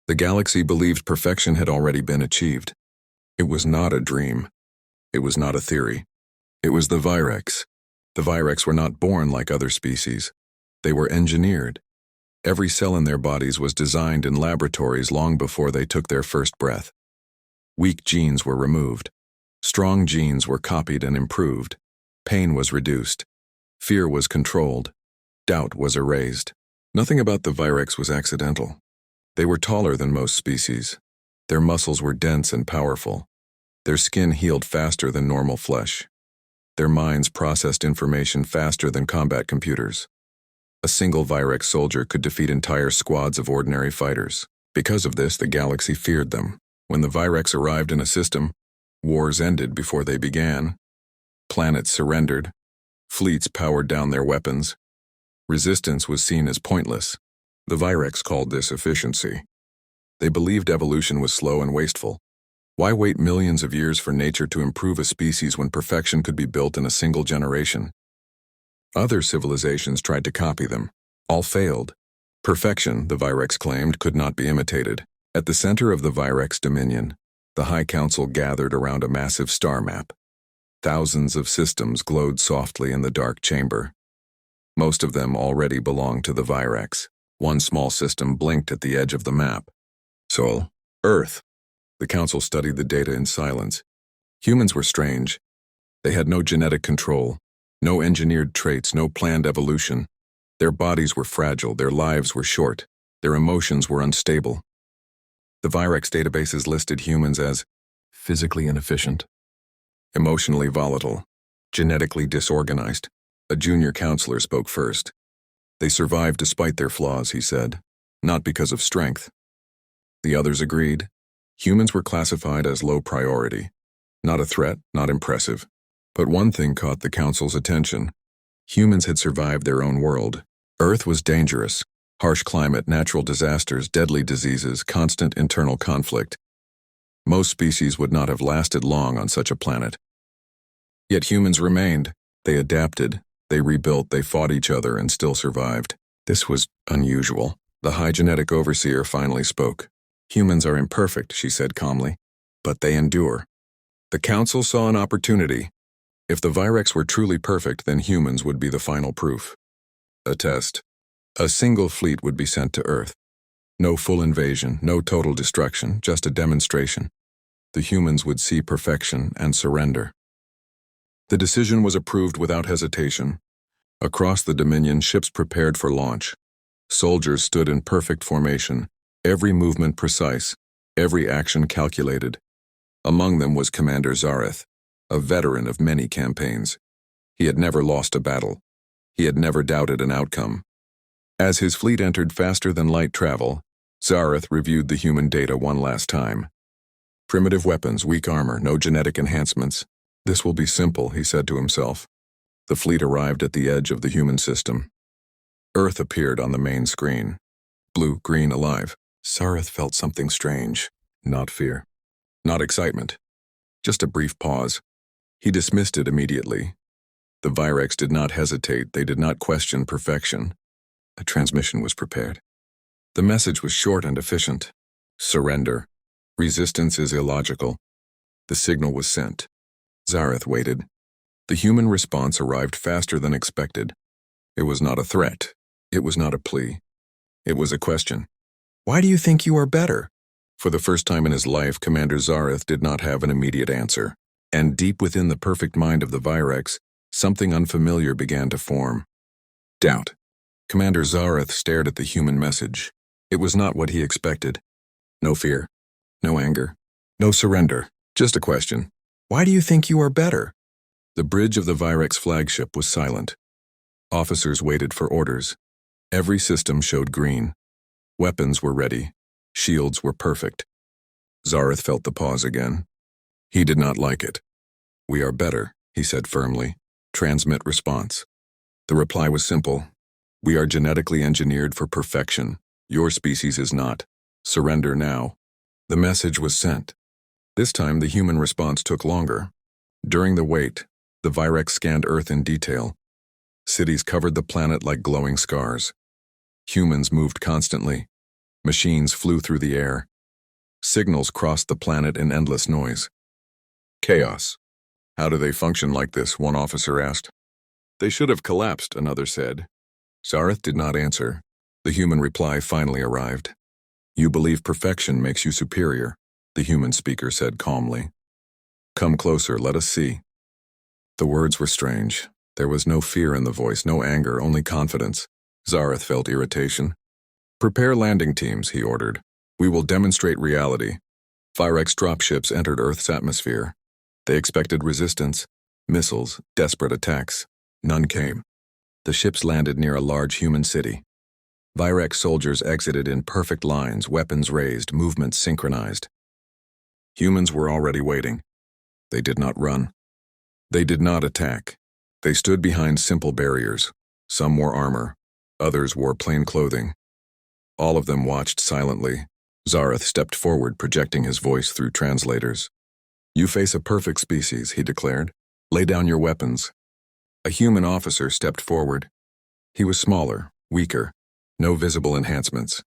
The galaxy believed perfection had already been achieved. It was not a dream. It was not a theory. It was the Virex. The Virex were not born like other species. They were engineered. Every cell in their bodies was designed in laboratories long before they took their first breath. Weak genes were removed. Strong genes were copied and improved. Pain was reduced. Fear was controlled. Doubt was erased. Nothing about the Virex was accidental. They were taller than most species. Their muscles were dense and powerful. Their skin healed faster than normal flesh. Their minds processed information faster than combat computers. A single Virex soldier could defeat entire squads of ordinary fighters. Because of this, the galaxy feared them. When the Virex arrived in a system, wars ended before they began. Planets surrendered. Fleets powered down their weapons. Resistance was seen as pointless. The Virex called this efficiency. They believed evolution was slow and wasteful. Why wait millions of years for nature to improve a species when perfection could be built in a single generation? Other civilizations tried to copy them. All failed. Perfection, the Virex claimed, could not be imitated. At the center of the Virex dominion, the High Council gathered around a massive star map. Thousands of systems glowed softly in the dark chamber. Most of them already belonged to the Virex. One small system blinked at the edge of the map. Sol, Earth. The Council studied the data in silence. Humans were strange. They had no genetic control. No engineered traits, no planned evolution. Their bodies were fragile, their lives were short, their emotions were unstable. The Virex databases listed humans as physically inefficient, emotionally volatile, genetically disorganized. A junior counselor spoke first. They survived despite their flaws, he said, not because of strength. The others agreed. Humans were classified as low priority. Not a threat, not impressive. But one thing caught the Council's attention. Humans had survived their own world. Earth was dangerous. Harsh climate, natural disasters, deadly diseases, constant internal conflict. Most species would not have lasted long on such a planet. Yet humans remained. They adapted, they rebuilt, they fought each other and still survived. This was unusual. The High Genetic Overseer finally spoke. Humans are imperfect, she said calmly, but they endure. The Council saw an opportunity. If the Virex were truly perfect, then humans would be the final proof. A test. A single fleet would be sent to Earth. No full invasion, no total destruction, just a demonstration. The humans would see perfection and surrender. The decision was approved without hesitation. Across the Dominion, ships prepared for launch. Soldiers stood in perfect formation, every movement precise, every action calculated. Among them was Commander Zareth, a veteran of many campaigns. He had never lost a battle. He had never doubted an outcome. As his fleet entered faster than light travel, Zareth reviewed the human data one last time. Primitive weapons, weak armor, no genetic enhancements. This will be simple, he said to himself. The fleet arrived at the edge of the human system. Earth appeared on the main screen. Blue, green, alive. Zareth felt something strange. Not fear. Not excitement. Just a brief pause. He dismissed it immediately. The Virex did not hesitate, they did not question perfection. A transmission was prepared. The message was short and efficient. Surrender. Resistance is illogical. The signal was sent. Zareth waited. The human response arrived faster than expected. It was not a threat. It was not a plea. It was a question. Why do you think you are better? For the first time in his life, Commander Zareth did not have an immediate answer. And deep within the perfect mind of the Virex, something unfamiliar began to form. Doubt. Commander Zareth stared at the human message. It was not what he expected. No fear. No anger. No surrender. Just a question. Why do you think you are better? The bridge of the Virex flagship was silent. Officers waited for orders. Every system showed green. Weapons were ready. Shields were perfect. Zareth felt the pause again. He did not like it. We are better, he said firmly. Transmit response. The reply was simple. We are genetically engineered for perfection. Your species is not. Surrender now. The message was sent. This time the human response took longer. During the wait, the Virex scanned Earth in detail. Cities covered the planet like glowing scars. Humans moved constantly. Machines flew through the air. Signals crossed the planet in endless noise. Chaos. How do they function like this? One officer asked. They should have collapsed, another said. Zareth did not answer. The human reply finally arrived. You believe perfection makes you superior, the human speaker said calmly. Come closer, let us see. The words were strange. There was no fear in the voice, no anger, only confidence. Zareth felt irritation. Prepare landing teams, he ordered. We will demonstrate reality. Virex dropships entered Earth's atmosphere. They expected resistance, missiles, desperate attacks. None came. The ships landed near a large human city. Virex soldiers exited in perfect lines, weapons raised, movements synchronized. Humans were already waiting. They did not run. They did not attack. They stood behind simple barriers. Some wore armor. Others wore plain clothing. All of them watched silently. Zareth stepped forward, projecting his voice through translators. You face a perfect species, he declared. Lay down your weapons. A human officer stepped forward. He was smaller, weaker, no visible enhancements.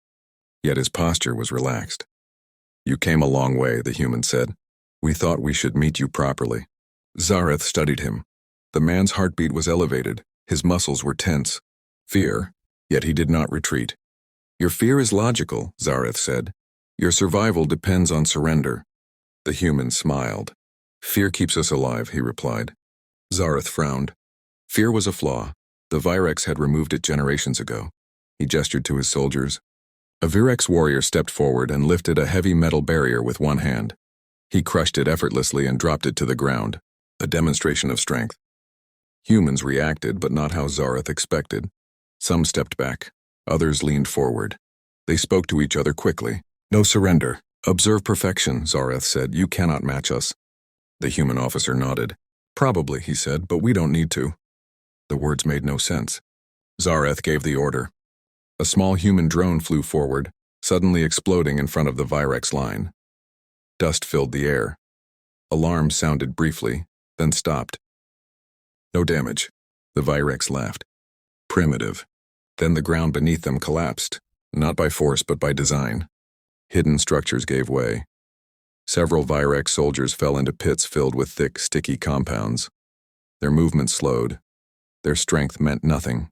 Yet his posture was relaxed. You came a long way, the human said. We thought we should meet you properly. Zareth studied him. The man's heartbeat was elevated. His muscles were tense. Fear, yet he did not retreat. Your fear is logical, Zareth said. Your survival depends on surrender. The human smiled. Fear keeps us alive, he replied. Zareth frowned. Fear was a flaw. The Virex had removed it generations ago. He gestured to his soldiers. A Virex warrior stepped forward and lifted a heavy metal barrier with one hand. He crushed it effortlessly and dropped it to the ground, a demonstration of strength. Humans reacted, but not how Zareth expected. Some stepped back. Others leaned forward. They spoke to each other quickly. No surrender. Observe perfection, Zareth said. You cannot match us. The human officer nodded. Probably, he said, but we don't need to. The words made no sense. Zareth gave the order. A small human drone flew forward, suddenly exploding in front of the Virex line. Dust filled the air. Alarms sounded briefly, then stopped. No damage. The Virex laughed. Primitive. Then the ground beneath them collapsed, not by force but by design. Hidden structures gave way. Several Virex soldiers fell into pits filled with thick, sticky compounds. Their movement slowed. Their strength meant nothing.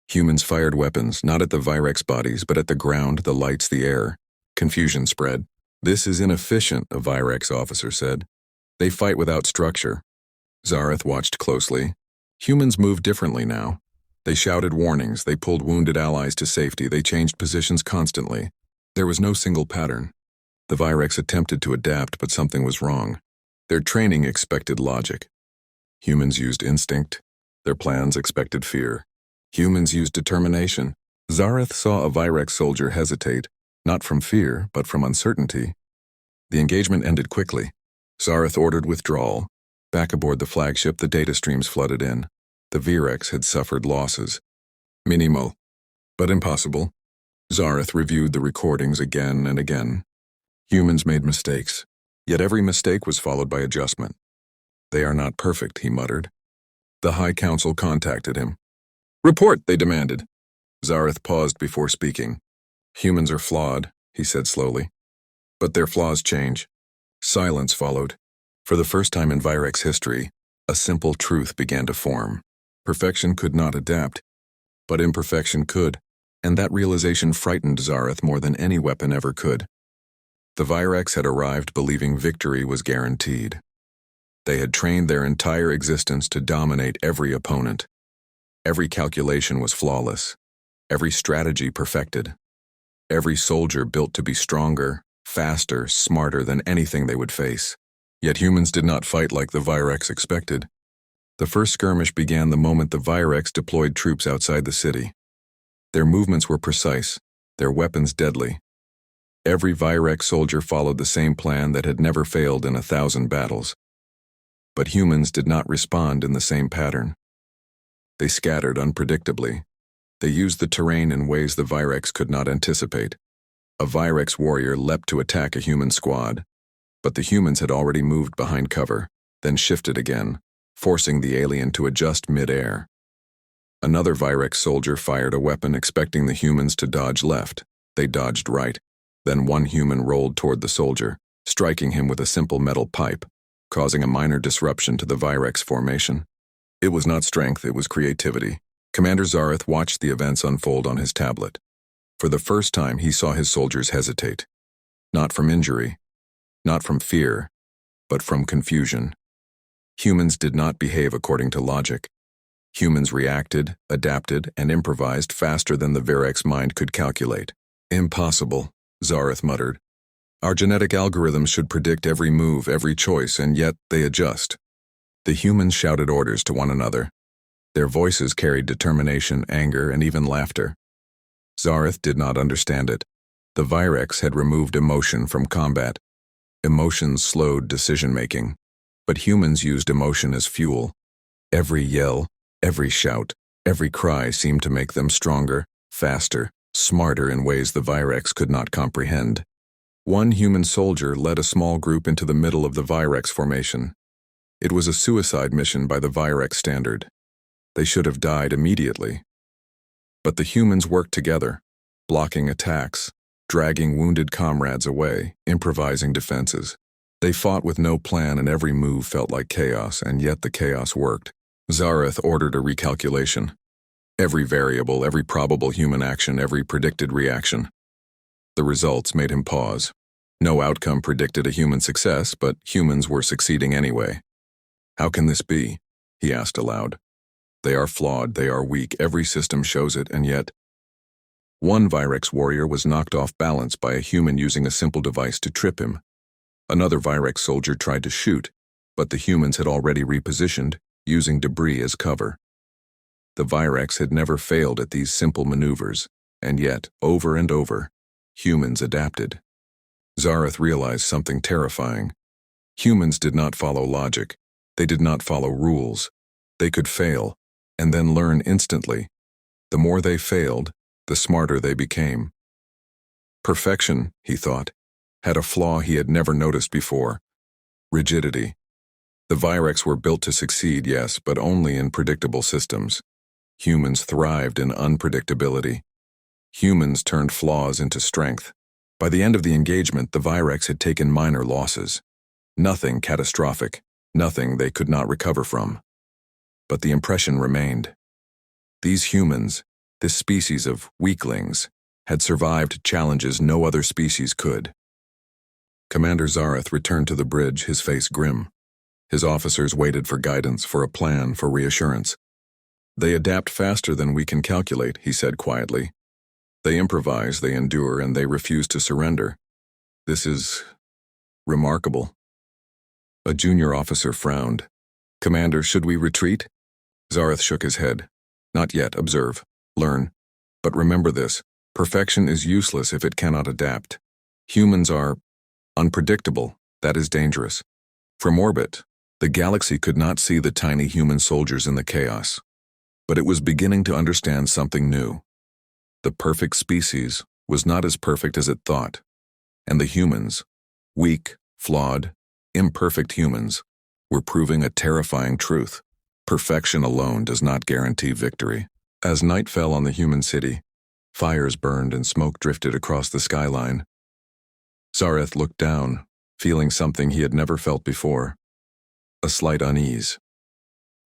Humans fired weapons, not at the Virex bodies, but at the ground, the lights, the air. Confusion spread. This is inefficient, a Virex officer said. They fight without structure. Zareth watched closely. Humans moved differently now. They shouted warnings, they pulled wounded allies to safety, they changed positions constantly. There was no single pattern. The Virex attempted to adapt, but something was wrong. Their training expected logic. Humans used instinct. Their plans expected fear. Humans used determination. Zareth saw a Virex soldier hesitate, not from fear, but from uncertainty. The engagement ended quickly. Zareth ordered withdrawal. Back aboard the flagship, the data streams flooded in. The Virex had suffered losses. Minimal, but impossible. Zareth reviewed the recordings again and again. Humans made mistakes, yet every mistake was followed by adjustment. They are not perfect, he muttered. The High Council contacted him. Report, they demanded. Zareth paused before speaking. Humans are flawed, he said slowly. But their flaws change. Silence followed. For the first time in Virex history, a simple truth began to form. Perfection could not adapt, but imperfection could, and that realization frightened Zareth more than any weapon ever could. The Virex had arrived believing victory was guaranteed. They had trained their entire existence to dominate every opponent. Every calculation was flawless, every strategy perfected, every soldier built to be stronger, faster, smarter than anything they would face. Yet humans did not fight like the Virex expected. The first skirmish began the moment the Virex deployed troops outside the city. Their movements were precise, their weapons deadly. Every Virex soldier followed the same plan that had never failed in 1,000 battles. But humans did not respond in the same pattern. They scattered unpredictably. They used the terrain in ways the Virex could not anticipate. A Virex warrior leapt to attack a human squad, but the humans had already moved behind cover, then shifted again, forcing the alien to adjust mid-air. Another Virex soldier fired a weapon expecting the humans to dodge left. They dodged right. Then one human rolled toward the soldier, striking him with a simple metal pipe, causing a minor disruption to the Virex formation. It was not strength, it was creativity. Commander Zareth watched the events unfold on his tablet. For the first time, he saw his soldiers hesitate. Not from injury, not from fear, but from confusion. Humans did not behave according to logic. Humans reacted, adapted, and improvised faster than the Virex mind could calculate. Impossible, Zareth muttered. Our genetic algorithms should predict every move, every choice, and yet they adjust. The humans shouted orders to one another. Their voices carried determination, anger, and even laughter. Zareth did not understand it. The Virex had removed emotion from combat. Emotions slowed decision-making. But humans used emotion as fuel. Every yell, every shout, every cry seemed to make them stronger, faster, smarter in ways the Virex could not comprehend. One human soldier led a small group into the middle of the Virex formation. It was a suicide mission by the Virex standard. They should have died immediately. But the humans worked together, blocking attacks, dragging wounded comrades away, improvising defenses. They fought with no plan and every move felt like chaos, and yet the chaos worked. Zareth ordered a recalculation. Every variable, every probable human action, every predicted reaction. The results made him pause. No outcome predicted a human success, but humans were succeeding anyway. How can this be? He asked aloud. They are flawed, they are weak, every system shows it, and yet... One Virex warrior was knocked off balance by a human using a simple device to trip him. Another Virex soldier tried to shoot, but the humans had already repositioned, using debris as cover. The Virex had never failed at these simple maneuvers, and yet, over and over, humans adapted. Zareth realized something terrifying. Humans did not follow logic. They did not follow rules. They could fail, and then learn instantly. The more they failed, the smarter they became. Perfection, he thought, had a flaw he had never noticed before: rigidity. The Virex were built to succeed, yes, but only in predictable systems. Humans thrived in unpredictability. Humans turned flaws into strength. By the end of the engagement, the Virex had taken minor losses. Nothing catastrophic, nothing they could not recover from. But the impression remained. These humans, this species of weaklings, had survived challenges no other species could. Commander Zareth returned to the bridge, his face grim. His officers waited for guidance, for a plan, for reassurance. They adapt faster than we can calculate, he said quietly. They improvise, they endure, and they refuse to surrender. This is remarkable. A junior officer frowned. Commander, should we retreat? Zareth shook his head. Not yet, observe, learn. But remember this, perfection is useless if it cannot adapt. Humans are unpredictable, that is dangerous. From orbit, the galaxy could not see the tiny human soldiers in the chaos. But it was beginning to understand something new. The perfect species was not as perfect as it thought. And the humans, weak, flawed, imperfect humans, were proving a terrifying truth. Perfection alone does not guarantee victory. As night fell on the human city, fires burned and smoke drifted across the skyline. Zareth looked down, feeling something he had never felt before. A slight unease.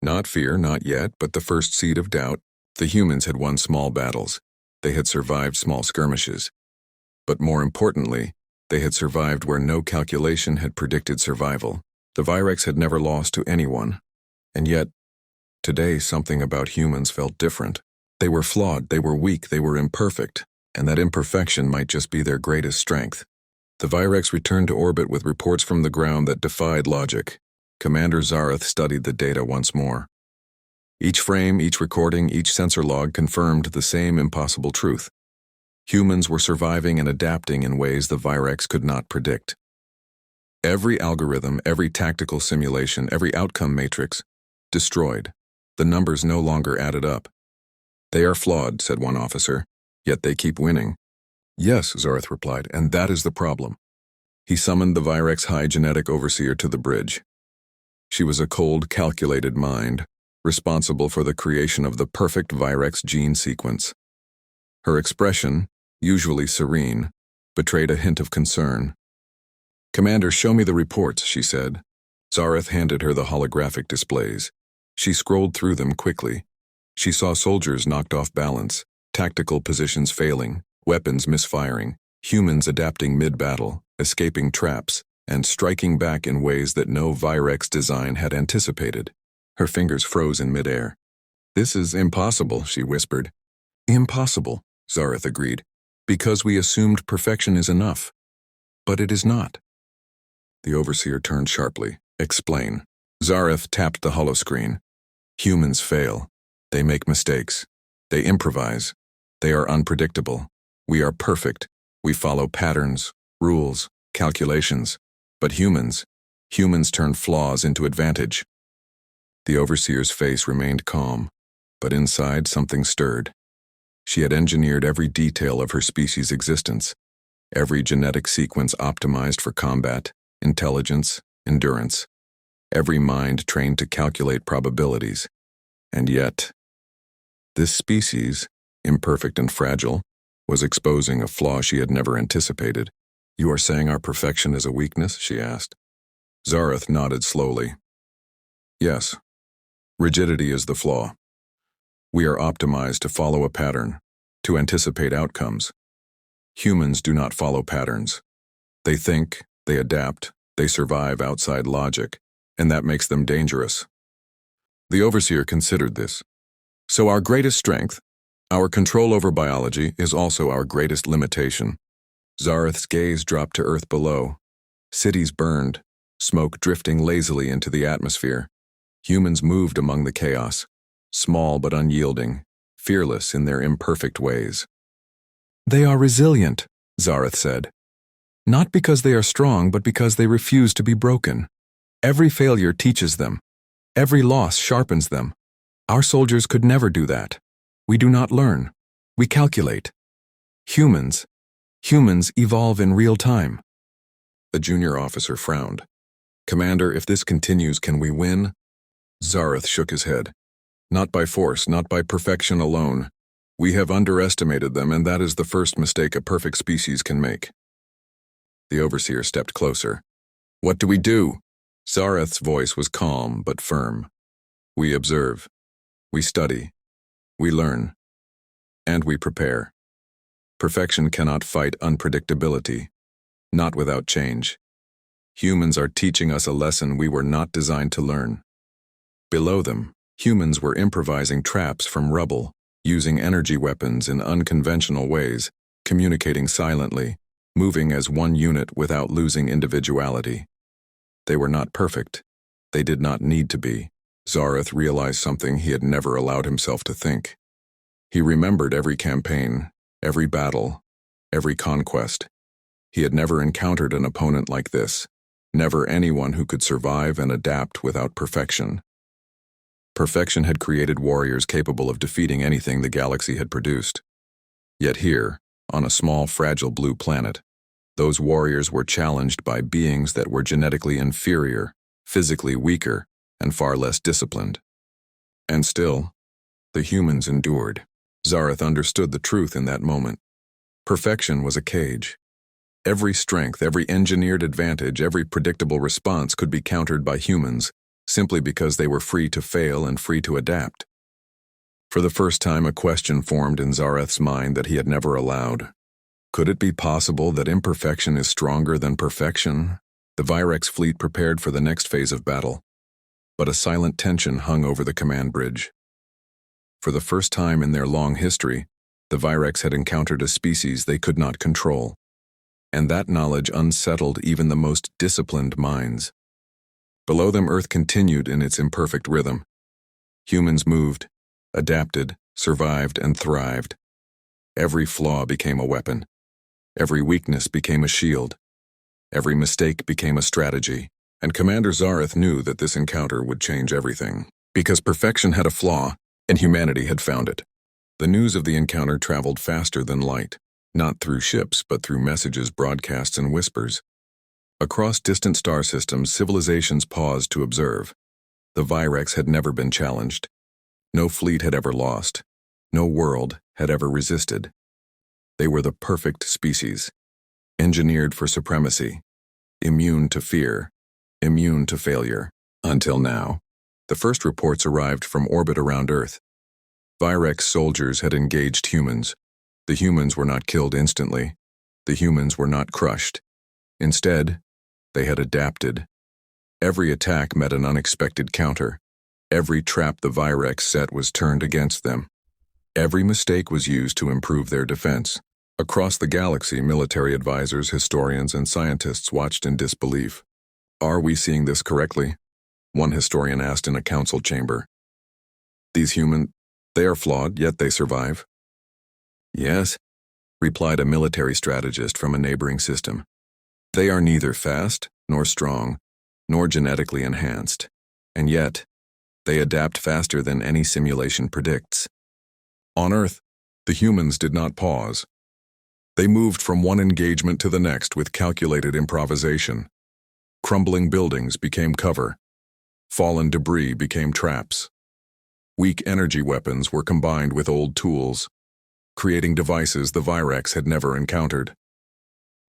Not fear, not yet, but the first seed of doubt. The humans had won small battles. They had survived small skirmishes. But more importantly, they had survived where no calculation had predicted survival. The Virex had never lost to anyone. And yet, today something about humans felt different. They were flawed, they were weak, they were imperfect, and that imperfection might just be their greatest strength. The Virex returned to orbit with reports from the ground that defied logic. Commander Zareth studied the data once more. Each frame, each recording, each sensor log confirmed the same impossible truth. Humans were surviving and adapting in ways the Virex could not predict. Every algorithm, every tactical simulation, every outcome matrix, destroyed. The numbers no longer added up. They are flawed, said one officer, yet they keep winning. Yes, Zareth replied, and that is the problem. He summoned the Virex High Genetic Overseer to the bridge. She was a cold, calculated mind, responsible for the creation of the perfect Virex gene sequence. Her expression, usually serene, betrayed a hint of concern. "Commander, show me the reports," she said. Zareth handed her the holographic displays. She scrolled through them quickly. She saw soldiers knocked off balance, tactical positions failing, weapons misfiring, humans adapting mid-battle, escaping traps, and striking back in ways that no Virex design had anticipated. Her fingers froze in midair. "This is impossible," she whispered. "Impossible," Zareth agreed, "because we assumed perfection is enough. But it is not." The Overseer turned sharply. "Explain." Zareth tapped the holoscreen. "Humans fail. They make mistakes. They improvise. They are unpredictable. We are perfect. We follow patterns, rules, calculations. But humans turn flaws into advantage." The Overseer's face remained calm, but inside something stirred. She had engineered every detail of her species' existence, every genetic sequence optimized for combat, intelligence, endurance, every mind trained to calculate probabilities. And yet, this species, imperfect and fragile, was exposing a flaw she had never anticipated. "You are saying our perfection is a weakness?" she asked. Zareth nodded slowly. "Yes. Rigidity is the flaw. We are optimized to follow a pattern, to anticipate outcomes. Humans do not follow patterns. They think, they adapt, they survive outside logic, and that makes them dangerous." The Overseer considered this. "So our greatest strength, our control over biology, is also our greatest limitation." Zareth's gaze dropped to earth below. Cities burned, smoke drifting lazily into the atmosphere. Humans moved among the chaos, small but unyielding, fearless in their imperfect ways. "They are resilient," Zareth said. "Not because they are strong, but because they refuse to be broken. Every failure teaches them. Every loss sharpens them. Our soldiers could never do that. We do not learn. We calculate. Humans evolve in real time." The junior officer frowned. "Commander, if this continues, can we win?" Zareth shook his head. "Not by force, not by perfection alone. We have underestimated them, and that is the first mistake a perfect species can make." The Overseer stepped closer. "What do we do?" Zareth's voice was calm but firm. "We observe. We study. We learn. And we prepare. Perfection cannot fight unpredictability, not without change. Humans are teaching us a lesson we were not designed to learn." Below them, humans were improvising traps from rubble, using energy weapons in unconventional ways, communicating silently, moving as one unit without losing individuality. They were not perfect. They did not need to be. Zareth realized something he had never allowed himself to think. He remembered every campaign, every battle, every conquest. He had never encountered an opponent like this, never anyone who could survive and adapt without perfection. Perfection had created warriors capable of defeating anything the galaxy had produced. Yet here, on a small, fragile blue planet, those warriors were challenged by beings that were genetically inferior, physically weaker, and far less disciplined. And still, the humans endured. Zareth understood the truth in that moment. Perfection was a cage. Every strength, every engineered advantage, every predictable response could be countered by humans, simply because they were free to fail and free to adapt. For the first time, a question formed in Zareth's mind that he had never allowed. Could it be possible that imperfection is stronger than perfection? The Virex fleet prepared for the next phase of battle, but a silent tension hung over the command bridge. For the first time in their long history, the Virex had encountered a species they could not control, and that knowledge unsettled even the most disciplined minds. Below them, Earth continued in its imperfect rhythm. Humans moved, adapted, survived, and thrived. Every flaw became a weapon. Every weakness became a shield. Every mistake became a strategy. And Commander Zareth knew that this encounter would change everything, because perfection had a flaw, and humanity had found it. The news of the encounter traveled faster than light, not through ships, but through messages, broadcasts, and whispers. Across distant star systems, civilizations paused to observe. The Virex had never been challenged. No fleet had ever lost. No world had ever resisted. They were the perfect species. engineered for supremacy, immune to fear, immune to failure. Until now, the first reports arrived from orbit around Earth. Virex soldiers had engaged humans. The humans were not killed instantly. The humans were not crushed. Instead, they had adapted. Every attack met an unexpected counter. Every trap the Virex set was turned against them. Every mistake was used to improve their defense. Across the galaxy, military advisors, historians, and scientists watched in disbelief. "Are we seeing this correctly?" one historian asked in a council chamber. "These humans, they are flawed, yet they survive." "Yes," replied a military strategist from a neighboring system. "They are neither fast, nor strong, nor genetically enhanced, and yet, they adapt faster than any simulation predicts." On Earth, the humans did not pause. They moved from one engagement to the next with calculated improvisation. Crumbling buildings became cover. Fallen debris became traps. Weak energy weapons were combined with old tools, creating devices the Virex had never encountered.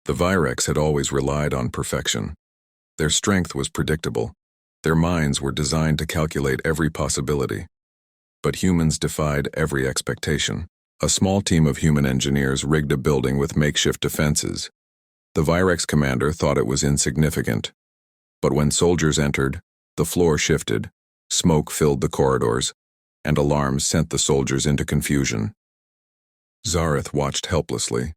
The Virex had always relied on perfection. Their strength was predictable. Their minds were designed to calculate every possibility. But humans defied every expectation. A small team of human engineers rigged a building with makeshift defenses. The Virex commander thought it was insignificant. But when soldiers entered, the floor shifted, smoke filled the corridors, and alarms sent the soldiers into confusion. Zareth watched helplessly.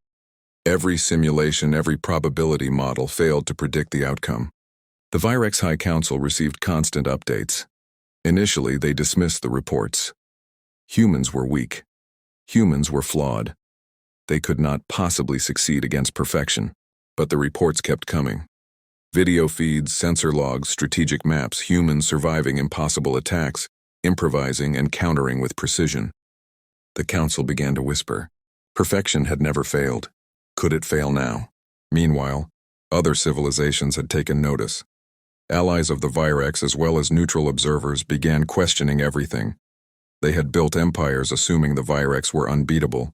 Every simulation, every probability model failed to predict the outcome. The Virex High Council received constant updates. Initially, they dismissed the reports. Humans were weak. Humans were flawed. They could not possibly succeed against perfection. But the reports kept coming. Video feeds, sensor logs, strategic maps, humans surviving impossible attacks, improvising and countering with precision. The council began to whisper. Perfection had never failed. Could it fail now? Meanwhile, other civilizations had taken notice. Allies of the Virex as well as neutral observers began questioning everything. They had built empires assuming the Virex were unbeatable.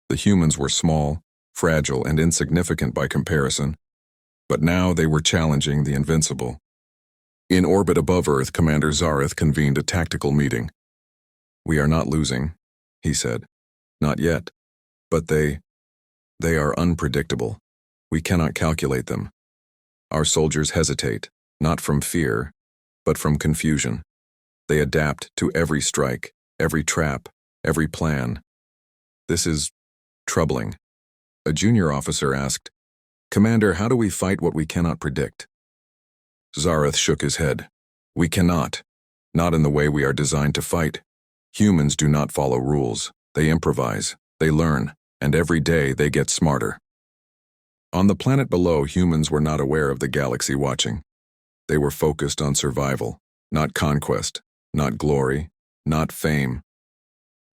The humans were small, fragile, and insignificant by comparison. But now they were challenging the invincible. In orbit above Earth, Commander Zareth convened a tactical meeting. "We are not losing," he said. "Not yet. But they are unpredictable. We cannot calculate them. Our soldiers hesitate, not from fear, but from confusion. They adapt to every strike, every trap, every plan. This is troubling." A junior officer asked, "Commander, how do we fight what we cannot predict?" Zareth shook his head. "We cannot. Not in the way we are designed to fight. Humans do not follow rules. They improvise, they learn, and every day they get smarter." On the planet below, humans were not aware of the galaxy watching. They were focused on survival, not conquest, not glory, not fame.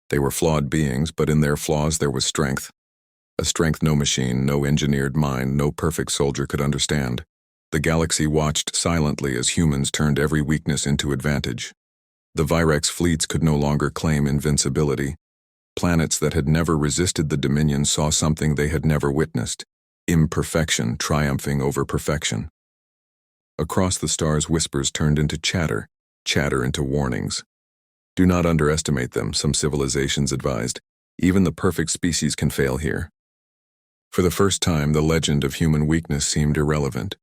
They were flawed beings, but in their flaws there was strength. A strength no machine, no engineered mind, no perfect soldier could understand. The galaxy watched silently as humans turned every weakness into advantage. The Virex fleets could no longer claim invincibility. Planets that had never resisted the Dominion saw something they had never witnessed: imperfection triumphing over perfection. Across the stars, whispers turned into chatter, chatter into warnings. "Do not underestimate them," some civilizations advised. "Even the perfect species can fail here." For the first time, the legend of human weakness seemed irrelevant.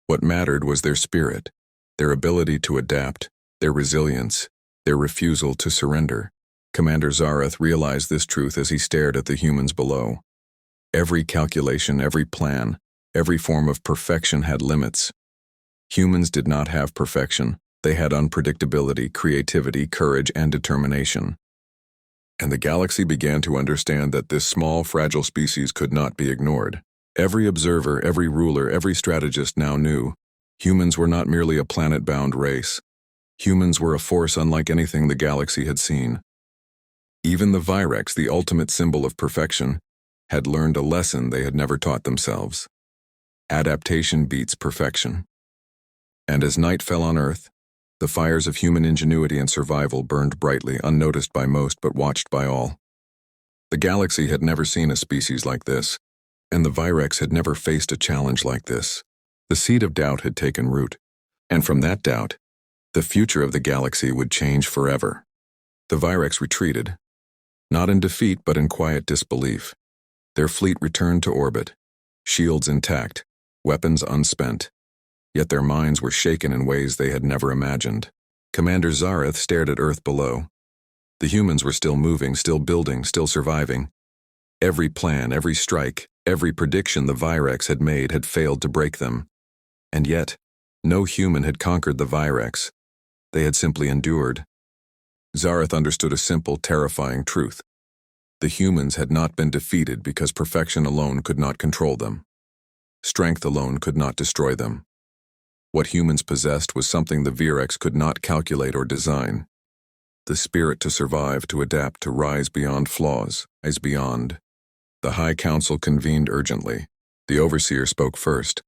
What mattered was their spirit, their ability to adapt, their resilience, their refusal to surrender. Commander Zareth realized this truth as he stared at the humans below. Every calculation, every plan, every form of perfection had limits. Humans did not have perfection. They had unpredictability, creativity, courage, and determination. And the galaxy began to understand that this small, fragile species could not be ignored. Every observer, every ruler, every strategist now knew humans were not merely a planet-bound race. Humans were a force unlike anything the galaxy had seen. Even the Virex, the ultimate symbol of perfection, had learned a lesson they had never taught themselves. Adaptation beats perfection. And as night fell on Earth, the fires of human ingenuity and survival burned brightly, unnoticed by most but watched by all. The galaxy had never seen a species like this, And the Virex had never faced a challenge like this. The seed of doubt had taken root. And from that doubt, the future of the galaxy would change forever. The Virex retreated, not in defeat but in quiet disbelief. Their fleet returned to orbit, shields intact, weapons unspent. Yet their minds were shaken in ways they had never imagined. Commander Zareth stared at Earth below. The humans were still moving, still building, still surviving. Every plan, every strike, every prediction the Virex had made had failed to break them. And yet, no human had conquered the Virex. They had simply endured. Zareth understood a simple, terrifying truth. The humans had not been defeated because perfection alone could not control them. Strength alone could not destroy them. What humans possessed was something the Virex could not calculate or design. The spirit to survive, to adapt, to rise beyond flaws, rise beyond. The High Council convened urgently. The Overseer spoke first.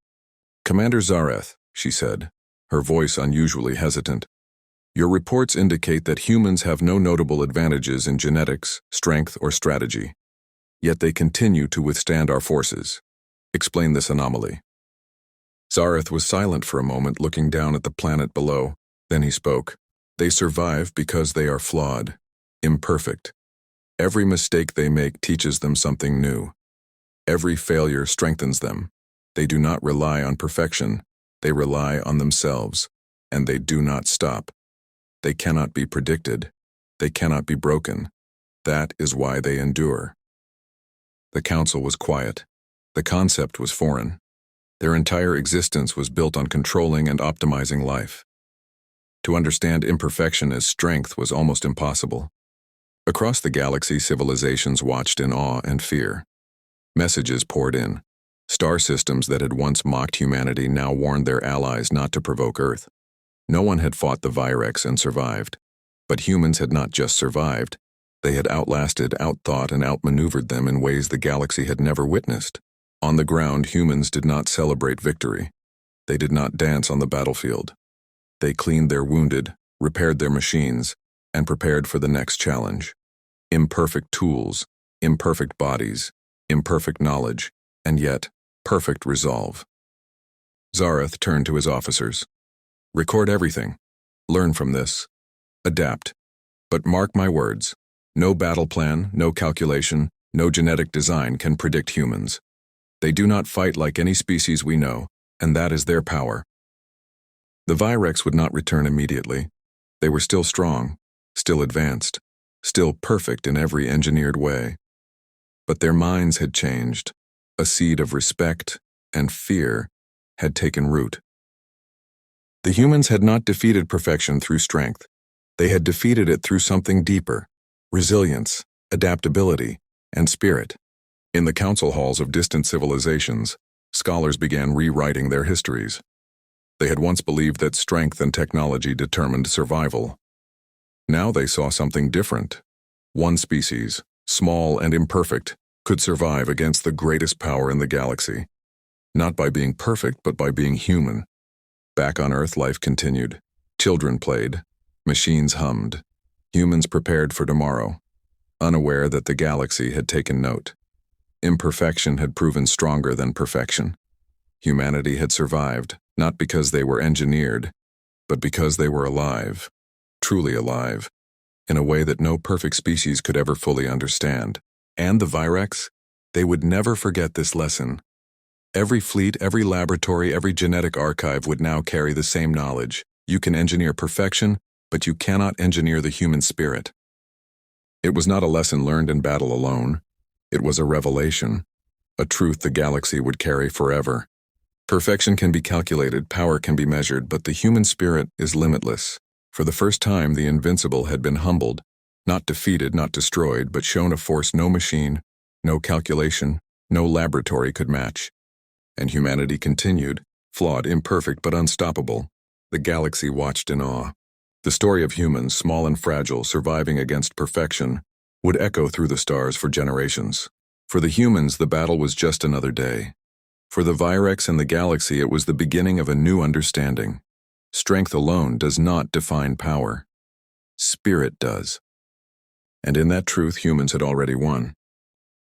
"Commander Zareth," she said, her voice unusually hesitant, "your reports indicate that humans have no notable advantages in genetics, strength, or strategy. Yet they continue to withstand our forces. Explain this anomaly." Zareth was silent for a moment, looking down at the planet below. Then he spoke. "They survive because they are flawed, imperfect. Every mistake they make teaches them something new. Every failure strengthens them. They do not rely on perfection. They rely on themselves. And they do not stop. They cannot be predicted. They cannot be broken. That is why they endure." The council was quiet. The concept was foreign. Their entire existence was built on controlling and optimizing life. To understand imperfection as strength was almost impossible. Across the galaxy, civilizations watched in awe and fear. Messages poured in. Star systems that had once mocked humanity now warned their allies not to provoke Earth. No one had fought the Virex and survived. But humans had not just survived. They had outlasted, outthought, and outmaneuvered them in ways the galaxy had never witnessed. On the ground, humans did not celebrate victory. They did not dance on the battlefield. They cleaned their wounded, repaired their machines, and prepared for the next challenge. Imperfect tools, imperfect bodies, imperfect knowledge, and yet, perfect resolve. Zareth turned to his officers. "Record everything. Learn from this. Adapt. But mark my words. No battle plan, no calculation, no genetic design can predict humans. They do not fight like any species we know, and that is their power." The Virex would not return immediately. They were still strong, still advanced, still perfect in every engineered way. But their minds had changed. A seed of respect and fear had taken root. The humans had not defeated perfection through strength. They had defeated it through something deeper: resilience, adaptability, and spirit. In the council halls of distant civilizations, scholars began rewriting their histories. They had once believed that strength and technology determined survival. Now they saw something different. One species, small and imperfect, could survive against the greatest power in the galaxy. Not by being perfect, but by being human. Back on Earth, life continued. Children played. Machines hummed. Humans prepared for tomorrow, unaware that the galaxy had taken note. Imperfection had proven stronger than perfection. Humanity had survived, not because they were engineered, but because they were alive, truly alive, in a way that no perfect species could ever fully understand. And the Virex, they would never forget this lesson. Every fleet, every laboratory, every genetic archive would now carry the same knowledge. You can engineer perfection, but you cannot engineer the human spirit. It was not a lesson learned in battle alone. It was a revelation, a truth the galaxy would carry forever. Perfection can be calculated, power can be measured, but the human spirit is limitless. For the first time, the invincible had been humbled, not defeated, not destroyed, but shown a force no machine, no calculation, no laboratory could match. And humanity continued, flawed, imperfect, but unstoppable. The galaxy watched in awe. The story of humans, small and fragile, surviving against perfection, would echo through the stars for generations. For the humans, the battle was just another day. For the Virex and the galaxy, it was the beginning of a new understanding. Strength alone does not define power. Spirit does. And in that truth, humans had already won.